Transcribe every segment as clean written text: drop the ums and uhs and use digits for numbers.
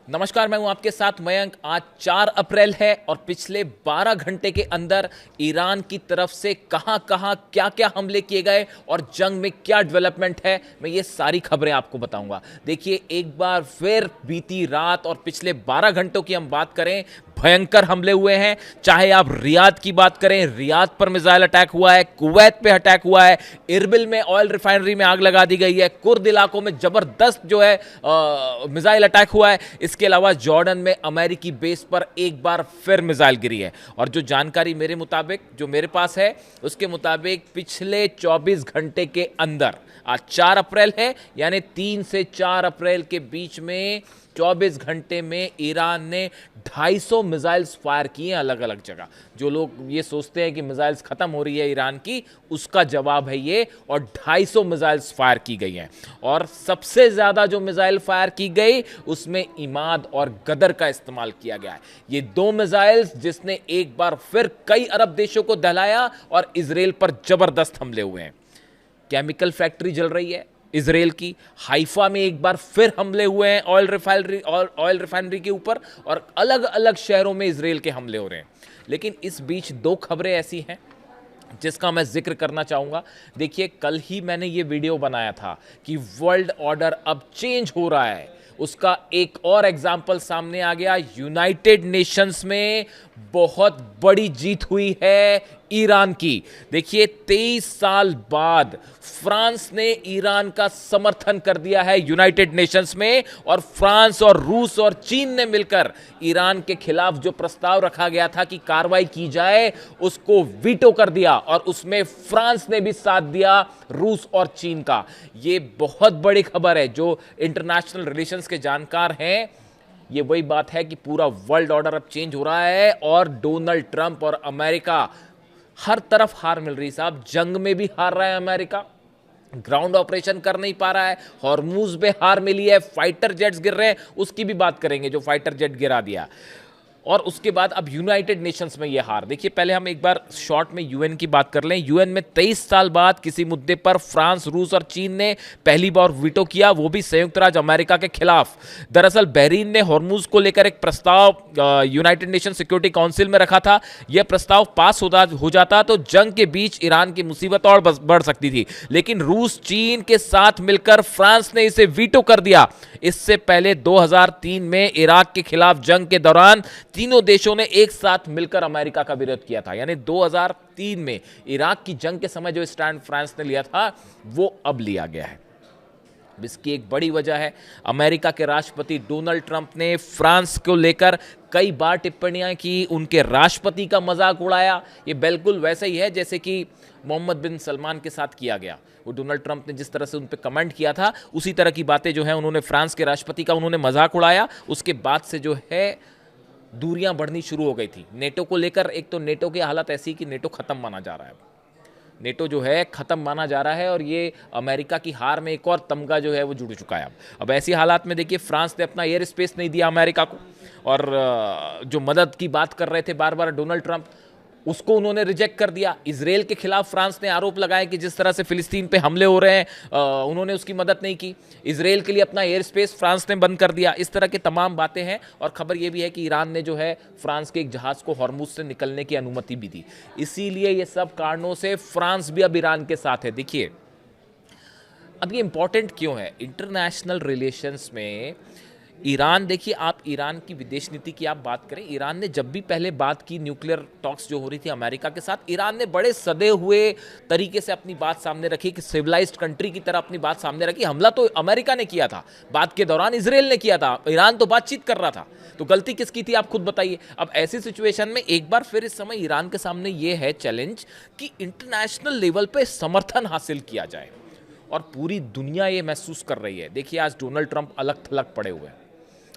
नमस्कार, मैं हूं आपके साथ मयंक। आज 4 अप्रैल है और पिछले 12 घंटे के अंदर ईरान की तरफ से कहां कहां क्या क्या हमले किए गए और जंग में क्या डेवलपमेंट है, मैं ये सारी खबरें आपको बताऊंगा। देखिए, एक बार फिर बीती रात और पिछले 12 घंटों की हम बात करें, भयंकर हमले हुए हैं। चाहे आप रियाद की बात करें, रियाद पर मिसाइल अटैक हुआ है, कुवैत पे अटैक हुआ है, इरबिल में ऑयल रिफाइनरी में आग लगा दी गई है, कुर्द इलाकों में जबरदस्त जो है मिसाइल अटैक हुआ है। इसके अलावा जॉर्डन में अमेरिकी बेस पर एक बार फिर मिसाइल गिरी है। और जो जानकारी मेरे मुताबिक जो मेरे पास है उसके मुताबिक पिछले 24 घंटे के अंदर, आज 4 अप्रैल है, यानी 3 से 4 अप्रैल के बीच में 24 घंटे में ईरान ने 250 मिसाइल्स फायर किए हैं अलग अलग जगह। जो लोग ये सोचते हैं कि मिसाइल्स खत्म हो रही है ईरान की, उसका जवाब है ये। और 250 मिसाइल्स फायर की गई हैं। और सबसे ज्यादा जो मिसाइल फायर की गई उसमें इमाद और गदर का इस्तेमाल किया गया है। ये 2 मिसाइल्स जिसने एक बार फिर कई अरब देशों को दहलाया और इजराइल पर जबरदस्त हमले हुए हैं। केमिकल फैक्ट्री जल रही है इजराइल की, हाइफा में एक बार फिर हमले हुए हैं ऑयल रिफाइनरी के ऊपर, और अलग अलग शहरों में इजराइल के हमले हो रहे हैं। लेकिन इस बीच 2 खबरें ऐसी हैं जिसका मैं जिक्र करना चाहूंगा। देखिए, कल ही मैंने ये वीडियो बनाया था कि वर्ल्ड ऑर्डर अब चेंज हो रहा है। उसका एक और एग्जाम्पल सामने आ गया। यूनाइटेड नेशंस में बहुत बड़ी जीत हुई है ईरान की। देखिए, 23 साल बाद फ्रांस ने ईरान का समर्थन कर दिया है यूनाइटेड नेशंस में, और फ्रांस और रूस और चीन ने मिलकर ईरान के खिलाफ जो प्रस्ताव रखा गया था कि कार्रवाई की जाए, उसको वीटो कर दिया। और उसमें फ्रांस ने भी साथ दिया रूस और चीन का। यह बहुत बड़ी खबर है। जो इंटरनेशनल रिलेशंस के जानकार हैं, ये वही बात है कि पूरा वर्ल्ड ऑर्डर अब चेंज हो रहा है और डोनाल्ड ट्रंप और अमेरिका, हर तरफ हार मिल रही साहब। जंग में भी हार रहा है अमेरिका, ग्राउंड ऑपरेशन कर नहीं पा रहा है, हॉर्मूज में हार मिली है, फाइटर जेट्स गिर रहे हैं, उसकी भी बात करेंगे जो फाइटर जेट गिरा दिया। और उसके बाद अब यूनाइटेड नेशंस में यह हार। देखिए, पहले हम एक बार शॉर्ट में यूएन की बात कर लें। यूएन में 23 साल बाद किसी मुद्दे पर फ्रांस, रूस और चीन ने पहली बार वीटो किया, वो भी संयुक्त राज्य अमेरिका के खिलाफ। दरअसल बहरीन ने हॉर्मूज को लेकर एक प्रस्ताव यूनाइटेड नेशन सिक्योरिटी काउंसिल में रखा था। यह प्रस्ताव पास हो जाता तो जंग के बीच ईरान की मुसीबत और बढ़ सकती थी। लेकिन रूस, चीन के साथ मिलकर फ्रांस ने इसे वीटो कर दिया। इससे पहले 2003 में इराक के खिलाफ जंग के दौरान तीनों देशों ने एक साथ मिलकर अमेरिका का विरोध किया था। यानी 2003 में इराक की जंग के समय जो स्टैंड फ्रांस ने लिया था, वो अब लिया गया है। इसकी एक बड़ी वजह है, अमेरिका के राष्ट्रपति डोनाल्ड ट्रंप ने फ्रांस को लेकर कई बार टिप्पणियां की, उनके राष्ट्रपति का मजाक उड़ाया। ये बिल्कुल वैसे ही है जैसे कि मोहम्मद बिन सलमान के साथ किया गया। वो डोनाल्ड ट्रंप ने जिस तरह से उन पर कमेंट किया था, उसी तरह की बातें जो है उन्होंने फ्रांस के राष्ट्रपति का उन्होंने मजाक उड़ाया। उसके बाद से जो है दूरियां बढ़नी शुरू हो गई थी नेटो को लेकर। एक तो नेटो की हालत ऐसी कि नेटो खत्म माना जा रहा है, नेटो जो है खत्म माना जा रहा है, और ये अमेरिका की हार में एक और तमगा जो है वो जुड़ चुका है। अब ऐसी हालात में देखिए, फ्रांस ने अपना एयर स्पेस नहीं दिया अमेरिका को, और जो मदद की बात कर रहे थे बार बार डोनाल्ड ट्रंप, उसको उन्होंने रिजेक्ट कर दिया। इजराइल के खिलाफ फ्रांस ने आरोप लगाया कि जिस तरह से फिलिस्तीन पे हमले हो रहे हैं, उन्होंने उसकी मदद नहीं की। इजराइल के लिए अपना एयर स्पेस फ्रांस ने बंद कर दिया। इस तरह की तमाम बातें हैं। और खबर यह भी है कि ईरान ने जो है फ्रांस के एक जहाज को हॉर्मुज से निकलने की अनुमति भी दी। इसीलिए ये सब कारणों से फ्रांस भी अब ईरान के साथ है। देखिए, अब ये इंपॉर्टेंट क्यों है इंटरनेशनल रिलेशंस में। ईरान, देखिए, आप ईरान की विदेश नीति की आप बात करें, ईरान ने जब भी पहले बात की न्यूक्लियर टॉक्स जो हो रही थी अमेरिका के साथ, ईरान ने बड़े सदे हुए तरीके से अपनी बात सामने रखी, कि सिविलाइज्ड कंट्री की तरह अपनी बात सामने रखी। हमला तो अमेरिका ने किया था, बात के दौरान इजराइल ने किया था, ईरान तो बातचीत कर रहा था। तो गलती किसकी थी, आप खुद बताइए। अब ऐसी सिचुएशन में एक बार फिर इस समय ईरान के सामने यह है चैलेंज कि इंटरनेशनल लेवल पर समर्थन हासिल किया जाए, और पूरी दुनिया ये महसूस कर रही है। देखिए, आज डोनाल्ड ट्रंप अलग थलग पड़े हुए हैं,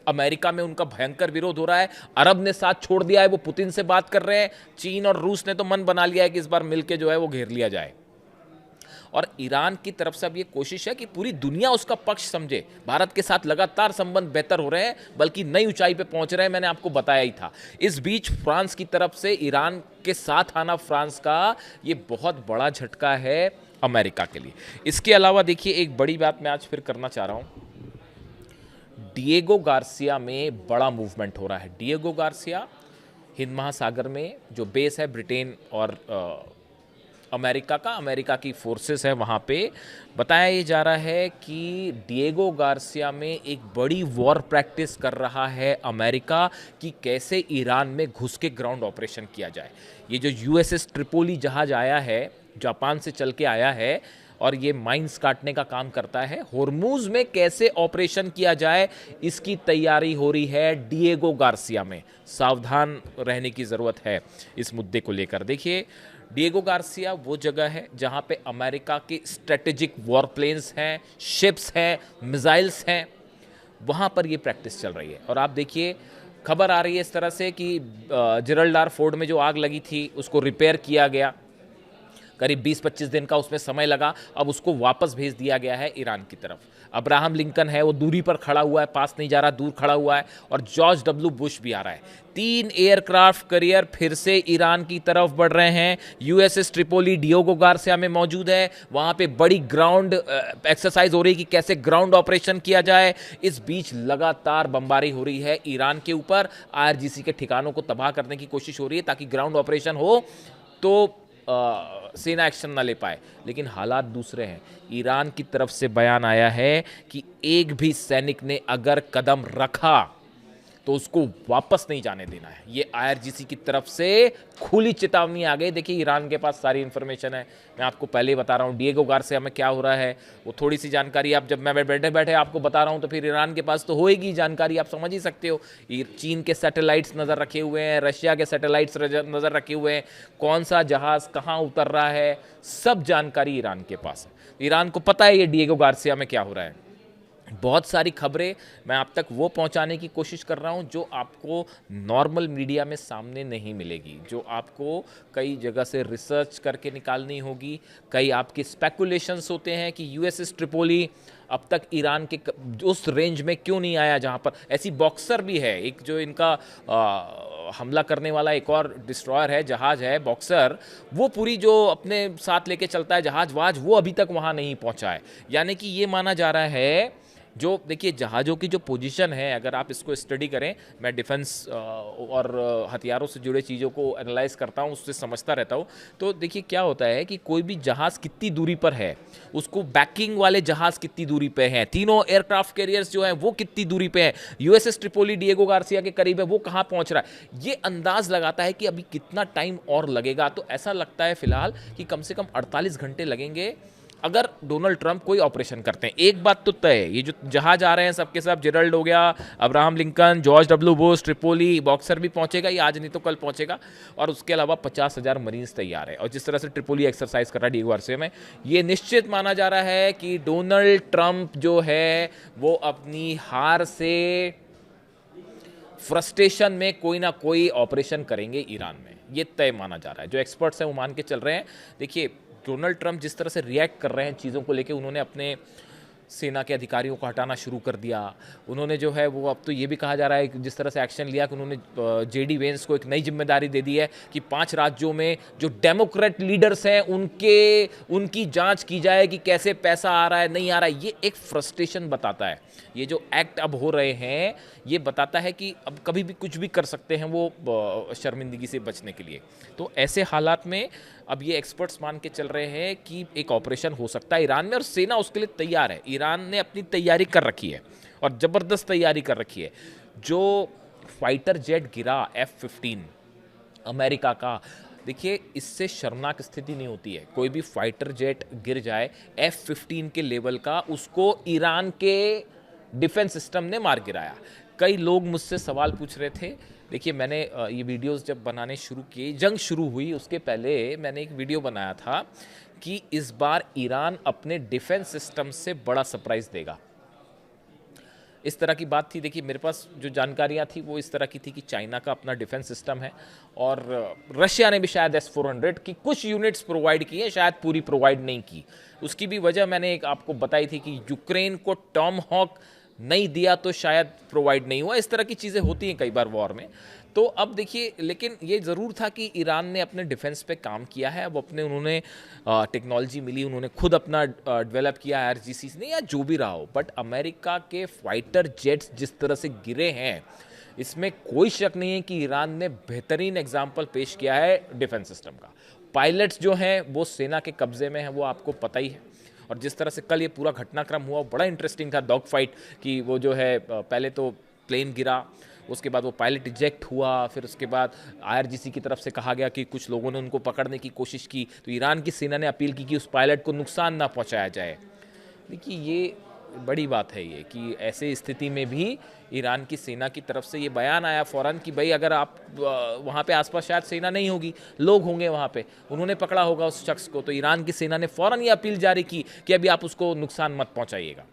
अमेरिका में उनका भयंकर विरोध हो रहा है, अरब ने साथ छोड़ दिया है, वो पुतिन से बात कर रहे हैं, चीन और रूस ने तो मन बना लिया है कि इस बार मिलके जो है वो घेर लिया जाए। और ईरान की तरफ से अब ये कोशिश है कि पूरी दुनिया उसका पक्ष समझे। भारत के साथ लगातार संबंध बेहतर हो रहे हैं, बल्कि नई ऊंचाई पे पहुंच रहे हैं, मैंने आपको बताया ही था। इस बीच फ्रांस की तरफ से ईरान के साथ आना फ्रांस का ये बहुत बड़ा झटका है अमेरिका के लिए। इसके अलावा देखिए, एक बड़ी बात मैं आज फिर करना चाह रहा हूं। डिएगो गार्सिया में बड़ा मूवमेंट हो रहा है। डिएगो गार्सिया हिंद महासागर में जो बेस है ब्रिटेन और अमेरिका की फोर्सेस है, वहाँ पे बताया ये जा रहा है कि डिएगो गार्सिया में एक बड़ी वॉर प्रैक्टिस कर रहा है अमेरिका कि कैसे ईरान में घुस के ग्राउंड ऑपरेशन किया जाए। ये जो यूएसएस ट्रिपोली जहाज आया है, जापान से चल के आया है और ये माइंस काटने का काम करता है, होर्मुज में कैसे ऑपरेशन किया जाए इसकी तैयारी हो रही है डिएगो गार्सिया में। सावधान रहने की ज़रूरत है इस मुद्दे को लेकर। देखिए, डिएगो गार्सिया वो जगह है जहां पे अमेरिका के स्ट्रेटेजिक वॉर प्लेन्स हैं, शिप्स हैं, मिसाइल्स हैं, वहां पर ये प्रैक्टिस चल रही है। और आप देखिए, खबर आ रही है इस तरह से कि जिब्राल्टर फोर्ट में जो आग लगी थी उसको रिपेयर किया गया, करीब 20-25 दिन का उसमें समय लगा, अब उसको वापस भेज दिया गया है ईरान की तरफ। अब्राहम लिंकन है वो दूरी पर खड़ा हुआ है, पास नहीं जा रहा, दूर खड़ा हुआ है, और जॉर्ज डब्ल्यू बुश भी आ रहा है। 3 एयरक्राफ्ट कैरियर फिर से ईरान की तरफ बढ़ रहे हैं। यूएसएस ट्रिपोली डिएगो गार्सिया में मौजूद है, वहां पे बड़ी ग्राउंड एक्सरसाइज हो रही है कि कैसे ग्राउंड ऑपरेशन किया जाए। इस बीच लगातार बमबारी हो रही है ईरान के ऊपर, आईआरजीसी के ठिकानों को तबाह करने की कोशिश हो रही है ताकि ग्राउंड ऑपरेशन हो तो सेना एक्शन ना ले पाए। लेकिन हालात दूसरे हैं। ईरान की तरफ से बयान आया है कि एक भी सैनिक ने अगर कदम रखा तो उसको वापस नहीं जाने देना है। ये आईआरजीसी की तरफ से खुली चेतावनी आ गई। देखिए, ईरान के पास सारी इंफॉर्मेशन है, मैं आपको पहले ही बता रहा हूँ डिएगो गार्सिया में क्या हो रहा है, वो थोड़ी सी जानकारी आप जब मैं बैठे बैठे आपको बता रहा हूँ तो फिर ईरान के पास तो होएगी जानकारी, आप समझ ही सकते हो। चीन के सैटेलाइट्स नज़र रखे हुए हैं, रशिया के सैटेलाइट्स नज़र रखे हुए हैं, कौन सा जहाज़ कहाँ उतर रहा है, सब जानकारी ईरान के पास है। ईरान को पता है ये डिएगो गार्सिया में क्या हो रहा है। बहुत सारी खबरें मैं आप तक वो पहुंचाने की कोशिश कर रहा हूं जो आपको नॉर्मल मीडिया में सामने नहीं मिलेगी, जो आपको कई जगह से रिसर्च करके निकालनी होगी। कई आपके स्पेकुलेशंस होते हैं कि यूएसएस ट्रिपोली अब तक ईरान के उस रेंज में क्यों नहीं आया जहां पर ऐसी बॉक्सर भी है, एक जो इनका हमला करने वाला एक और डिस्ट्रॉयर है, जहाज है बॉक्सर, वो पूरी जो अपने साथ लेके चलता है जहाज वो अभी तक वहां नहीं पहुंचा है। यानी कि ये माना जा रहा है, जो देखिए जहाज़ों की जो पोजीशन है, अगर आप इसको स्टडी करें, मैं डिफेंस और हथियारों से जुड़े चीज़ों को एनालाइज करता हूँ, उससे समझता रहता हूँ, तो देखिए क्या होता है कि कोई भी जहाज़ कितनी दूरी पर है, उसको बैकिंग वाले जहाज़ कितनी दूरी पे हैं, तीनों एयरक्राफ्ट कैरियर्स जो हैं वो कितनी दूरी पे हैं, यूएसएस ट्रिपोली डिएगो गार्सिया के करीब है, वो कहाँ पहुँच रहा है, ये अंदाज़ लगाता है कि अभी कितना टाइम और लगेगा। तो ऐसा लगता है फिलहाल कि कम से कम 48 घंटे लगेंगे अगर डोनाल्ड ट्रंप कोई ऑपरेशन करते हैं। एक बात तो तय है, ये जो जहाज आ रहे हैं सबके सब, जेरल्ड हो गया, Abraham Lincoln, George W Bush, Tripoli, boxer भी पहुंचेगा, ये आज नहीं तो कल पहुंचेगा, और उसके अलावा 50,000 मरीन्स तैयार है। और जिस तरह से ट्रिपोली एक्सरसाइज कर रहा है डिएगो गार्सिया में, ये निश्चित माना जा रहा है कि डोनाल्ड ट्रंप जो है वो अपनी हार से फ्रस्ट्रेशन में कोई ना कोई ऑपरेशन करेंगे ईरान में, ये तय माना जा रहा है। जो एक्सपर्ट्स हैं वो मान के चल रहे हैं। देखिए, डोनाल्ड ट्रंप जिस तरह से रिएक्ट कर रहे हैं चीज़ों को लेके, उन्होंने अपने सेना के अधिकारियों को हटाना शुरू कर दिया। उन्होंने जो है वो, अब तो ये भी कहा जा रहा है कि जिस तरह से एक्शन लिया कि उन्होंने जेडी वेंस को एक नई जिम्मेदारी दे दी है कि 5 राज्यों में जो डेमोक्रेट लीडर्स हैं उनकी जांच की जाए कि कैसे पैसा आ रहा है, नहीं आ रहा है। ये एक फ्रस्ट्रेशन बताता है। ये जो एक्ट अब हो रहे हैं ये बताता है कि अब कभी भी कुछ भी कर सकते हैं वो शर्मिंदगी से बचने के लिए। तो ऐसे हालात में अब ये एक्सपर्ट्स मान के चल रहे हैं कि एक ऑपरेशन हो सकता है ईरान में, और सेना उसके लिए तैयार है। ईरान ने अपनी तैयारी कर रखी है और ज़बरदस्त तैयारी कर रखी है। जो फाइटर जेट गिरा F-15 अमेरिका का, देखिए इससे शर्मनाक स्थिति नहीं होती है। कोई भी फाइटर जेट गिर जाए F-15 के लेवल का, उसको ईरान के डिफेंस सिस्टम ने मार गिराया। कई लोग मुझसे सवाल पूछ रहे थे। देखिए, मैंने ये वीडियोस जब बनाने शुरू किए, जंग शुरू हुई उसके पहले मैंने एक वीडियो बनाया था कि इस बार ईरान अपने डिफेंस सिस्टम से बड़ा सरप्राइज देगा। इस तरह की बात थी। देखिए, मेरे पास जो जानकारियां थी वो इस तरह की थी कि चाइना का अपना डिफेंस सिस्टम है और रशिया ने भी शायद S-400 की कुछ यूनिट्स प्रोवाइड की है, शायद पूरी प्रोवाइड नहीं की। उसकी भी वजह मैंने एक आपको बताई थी कि यूक्रेन को टॉम हॉक नहीं दिया तो शायद प्रोवाइड नहीं हुआ, इस तरह की चीज़ें होती हैं कई बार वॉर में। तो अब देखिए, लेकिन ये ज़रूर था कि ईरान ने अपने डिफेंस पे काम किया है। अब अपने उन्होंने टेक्नोलॉजी मिली, उन्होंने खुद अपना डेवलप किया आईआरजीसी ने या जो भी रहा हो, बट अमेरिका के फाइटर जेट्स जिस तरह से गिरे हैं, इसमें कोई शक नहीं है कि ईरान ने बेहतरीन एग्जाम्पल पेश किया है डिफेंस सिस्टम का। पायलट्स जो हैं वो सेना के कब्जे में हैं, वो आपको पता ही है। और जिस तरह से कल ये पूरा घटनाक्रम हुआ, बड़ा इंटरेस्टिंग था डॉग फाइट कि वो जो है पहले तो प्लेन गिरा, उसके बाद वो पायलट इजेक्ट हुआ, फिर उसके बाद आईआरजीसी की तरफ से कहा गया कि कुछ लोगों ने उनको पकड़ने की कोशिश की, तो ईरान की सेना ने अपील की कि उस पायलट को नुकसान ना पहुंचाया जाए। देखिए, ये बड़ी बात है ये कि ऐसे स्थिति में भी ईरान की सेना की तरफ से ये बयान आया फ़ौरन कि भाई अगर आप वहाँ पे आसपास शायद सेना नहीं होगी, लोग होंगे वहाँ पे, उन्होंने पकड़ा होगा उस शख्स को, तो ईरान की सेना ने फ़ौरन ये अपील जारी की कि अभी आप उसको नुकसान मत पहुँचाइएगा।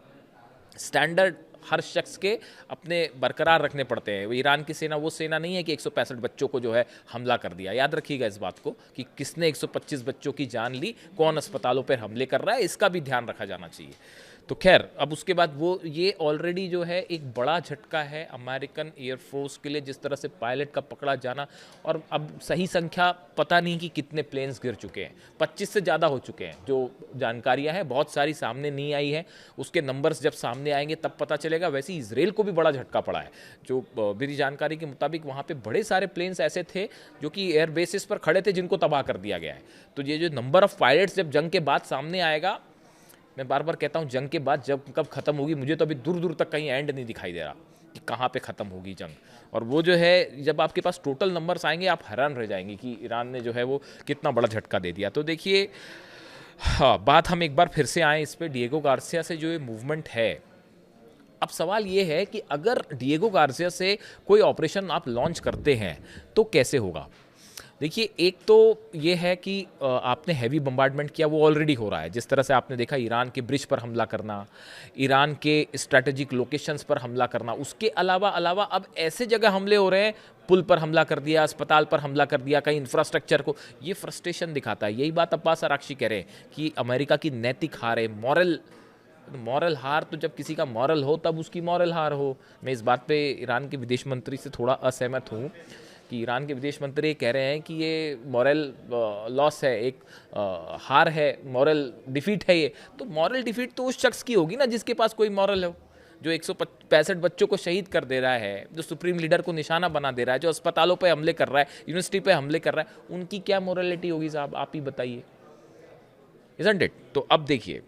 स्टैंडर्ड हर शख्स के अपने बरकरार रखने पड़ते हैं। ईरान की सेना वो सेना नहीं है कि 165 बच्चों को जो है हमला कर दिया। याद रखिएगा इस बात को कि किसने 125 बच्चों की जान ली, कौन अस्पतालों पर हमले कर रहा है, इसका भी ध्यान रखा जाना चाहिए। तो खैर, अब उसके बाद वो ये ऑलरेडी जो है एक बड़ा झटका है अमेरिकन एयरफोर्स के लिए, जिस तरह से पायलट का पकड़ा जाना। और अब सही संख्या पता नहीं कि कितने प्लेन्स गिर चुके हैं, 25 से ज़्यादा हो चुके हैं। जो जानकारियां हैं बहुत सारी सामने नहीं आई है, उसके नंबर्स जब सामने आएंगे तब पता चलेगा। वैसे इजराइल को भी बड़ा झटका पड़ा है। जो मेरी जानकारी के मुताबिक वहाँ पे बड़े सारे प्लेन्स ऐसे थे जो कि एयर बेसिस पर खड़े थे, जिनको तबाह कर दिया गया है। तो ये जो नंबर ऑफ पायलट्स जब जंग के बाद सामने आएगा, मैं बार बार कहता हूँ जंग के बाद जब कब ख़त्म होगी, मुझे तो अभी दूर दूर तक कहीं एंड नहीं दिखाई दे रहा कि कहाँ पे ख़त्म होगी जंग। और वो जो है जब आपके पास टोटल नंबर्स आएंगे, आप हैरान रह जाएंगे कि ईरान ने जो है वो कितना बड़ा झटका दे दिया। तो देखिए, हाँ, बात हम एक बार फिर से आए इस पर, डिएगो गार्सिया से जो ये मूवमेंट है। अब सवाल ये है कि अगर डिएगो गार्सिया से कोई ऑपरेशन आप लॉन्च करते हैं तो कैसे होगा। देखिए, एक तो ये है कि आपने हैवी बम्बार्डमेंट किया, वो ऑलरेडी हो रहा है। जिस तरह से आपने देखा ईरान के ब्रिज पर हमला करना, ईरान के स्ट्रैटेजिक लोकेशंस पर हमला करना, उसके अलावा अब ऐसे जगह हमले हो रहे हैं, पुल पर हमला कर दिया, अस्पताल पर हमला कर दिया, कहीं इंफ्रास्ट्रक्चर को। ये फ्रस्ट्रेशन दिखाता है। यही बात अब्बास अराक्ची कह रहे हैं कि अमेरिका की नैतिक हार है, मॉरल हार। तो जब किसी का मॉरल हो तब उसकी मॉरल हार हो। मैं इस बात पे ईरान के विदेश मंत्री से थोड़ा असहमत हूँ कि ईरान के विदेश मंत्री कह रहे हैं कि ये मॉरल लॉस है, एक हार है, मॉरल डिफीट है ये। तो मॉरल डिफीट तो उस शख्स की होगी ना जिसके पास कोई मॉरल हो, जो 165 बच्चों को शहीद कर दे रहा है, जो सुप्रीम लीडर को निशाना बना दे रहा है, जो अस्पतालों पे हमले कर रहा है, यूनिवर्सिटी पे हमले कर रहा है। उनकी क्या मॉरलिटी होगी साहब, आप ही बताइए, इज़न्ट इट। तो अब देखिए,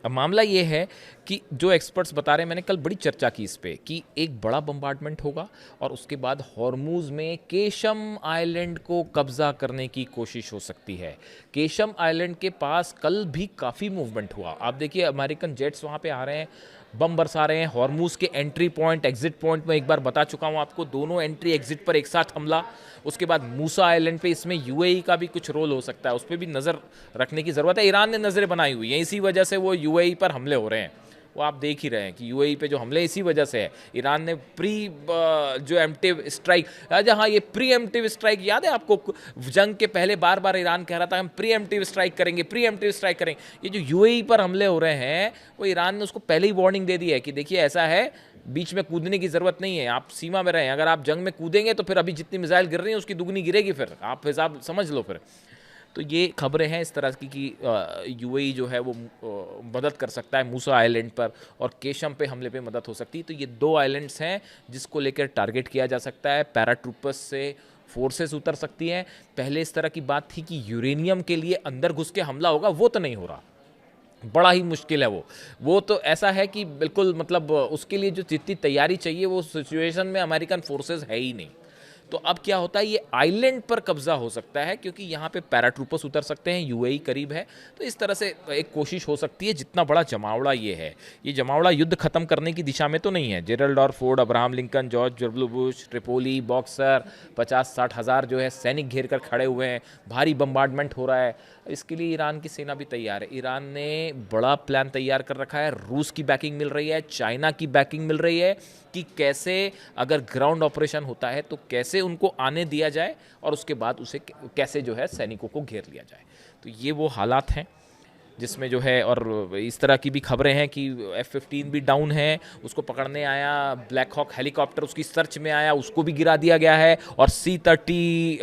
अब मामला ये है कि जो एक्सपर्ट्स बता रहे हैं, मैंने कल बड़ी चर्चा की इस पे, कि एक बड़ा बम्बार्डमेंट होगा और उसके बाद हॉर्मूज में केशम आइलैंड को कब्जा करने की कोशिश हो सकती है। केशम आइलैंड के पास कल भी काफ़ी मूवमेंट हुआ। आप देखिए, अमेरिकन जेट्स वहाँ पे आ रहे हैं, बम बरसा रहे हैं। हॉर्मूज के एंट्री पॉइंट, एग्जिट पॉइंट में एक बार बता चुका हूँ आपको, दोनों एंट्री एग्जिट पर एक साथ हमला। उसके बाद मूसा आइलैंड पे, इसमें यूएई का भी कुछ रोल हो सकता है, उस पर भी नज़र रखने की ज़रूरत है। ईरान ने नज़रें बनाई हुई हैं, इसी वजह से वो यूएई पर हमले हो रहे हैं। वो आप देख ही रहे हैं कि यूएई पे जो हमले इसी वजह से है। ईरान ने जो एम्प्टिव स्ट्राइक, अच्छा हाँ, ये प्री एम्प्टिव स्ट्राइक याद है आपको, जंग के पहले बार बार ईरान कह रहा था हम प्री एम्प्टिव स्ट्राइक करेंगे, प्री एम्प्टिव स्ट्राइक करेंगे। ये जो यूएई पर हमले हो रहे हैं, वो ईरान ने उसको पहले ही वार्निंग दे दी है कि देखिए ऐसा है, बीच में कूदने की ज़रूरत नहीं है, आप सीमा में रहें। अगर आप जंग में कूदेंगे तो फिर अभी जितनी मिसाइल गिर रही हैं उसकी दुगनी गिरेगी, फिर आप हिसाब समझ लो फिर। तो ये खबरें हैं इस तरह की कि यूएई जो है वो मदद कर सकता है मूसा आइलैंड पर, और केशम पे हमले पे मदद हो सकती है। तो ये 2 आइलैंड्स हैं जिसको लेकर टारगेट किया जा सकता है। पैराट्रूपर्स से फोर्सेस उतर सकती हैं। पहले इस तरह की बात थी कि यूरेनियम के लिए अंदर घुस के हमला होगा, वो तो नहीं हो रहा, बड़ा ही मुश्किल है वो तो ऐसा है कि बिल्कुल, मतलब उसके लिए जो जितनी तैयारी चाहिए वो सिचुएशन में अमेरिकन फोर्सेस है ही नहीं। तो अब क्या होता है, ये आइलैंड पर कब्जा हो सकता है क्योंकि यहाँ पे पैराट्रूपर्स उतर सकते हैं, यूएई करीब है। तो इस तरह से एक कोशिश हो सकती है। जितना बड़ा जमावड़ा ये है, ये जमावड़ा युद्ध खत्म करने की दिशा में तो नहीं है। जेरल्ड और Ford, Abraham Lincoln, George W Bush, Tripoli, boxer, 50-60 हज़ार जो है सैनिक घेर कर खड़े हुए हैं। भारी बम्बार्डमेंट हो रहा है। इसके लिए ईरान की सेना भी तैयार है। ईरान ने बड़ा प्लान तैयार कर रखा है। रूस की बैकिंग मिल रही है, चाइना की बैकिंग मिल रही है कि कैसे अगर ग्राउंड ऑपरेशन होता है तो कैसे उनको आने दिया जाए और उसके बाद उसे कैसे जो है सैनिकों को घेर लिया जाए। तो ये वो हालात हैं। जिसमें जो है, और इस तरह की भी खबरें हैं कि F-15 भी डाउन है, उसको पकड़ने आया ब्लैक हॉक हेलीकॉप्टर, उसकी सर्च में आया, उसको भी गिरा दिया गया है, और C-30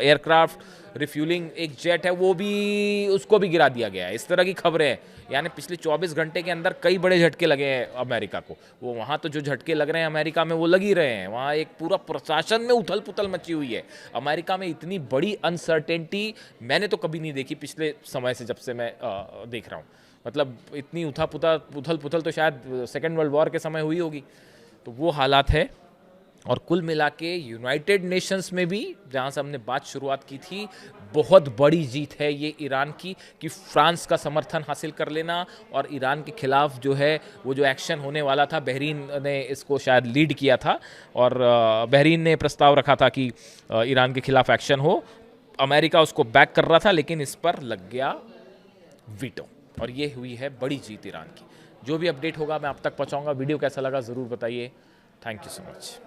एयरक्राफ्ट रिफ्यूलिंग एक जेट है वो भी, उसको भी गिरा दिया गया है। इस तरह की खबरें हैं। यानी पिछले 24 घंटे के अंदर कई बड़े झटके लगे हैं अमेरिका को। वो वहाँ तो जो झटके लग रहे हैं अमेरिका में वो लग ही रहे हैं, वहाँ एक पूरा प्रशासन में उथल पुथल मची हुई है। अमेरिका में इतनी बड़ी अनसर्टेनिटी मैंने तो कभी नहीं देखी पिछले समय से, जब से मैं देख रहा हूँ। मतलब इतनी उथल पुथल तो शायद सेकेंड वर्ल्ड वॉर के समय हुई होगी। तो वो हालात है। और कुल मिला के यूनाइटेड नेशंस में भी, जहाँ से हमने बात शुरुआत की थी, बहुत बड़ी जीत है ये ईरान की, कि फ्रांस का समर्थन हासिल कर लेना और ईरान के खिलाफ जो है वो जो एक्शन होने वाला था, बहरीन ने इसको शायद लीड किया था, और बहरीन ने प्रस्ताव रखा था कि ईरान के खिलाफ एक्शन हो। अमेरिका उसको बैक कर रहा था, लेकिन इस पर लग गया वीटो, और ये हुई है बड़ी जीत ईरान की। जो भी अपडेट होगा मैं आप तक पहुँचाऊँगा। वीडियो कैसा लगा ज़रूर बताइए। Thank you so much.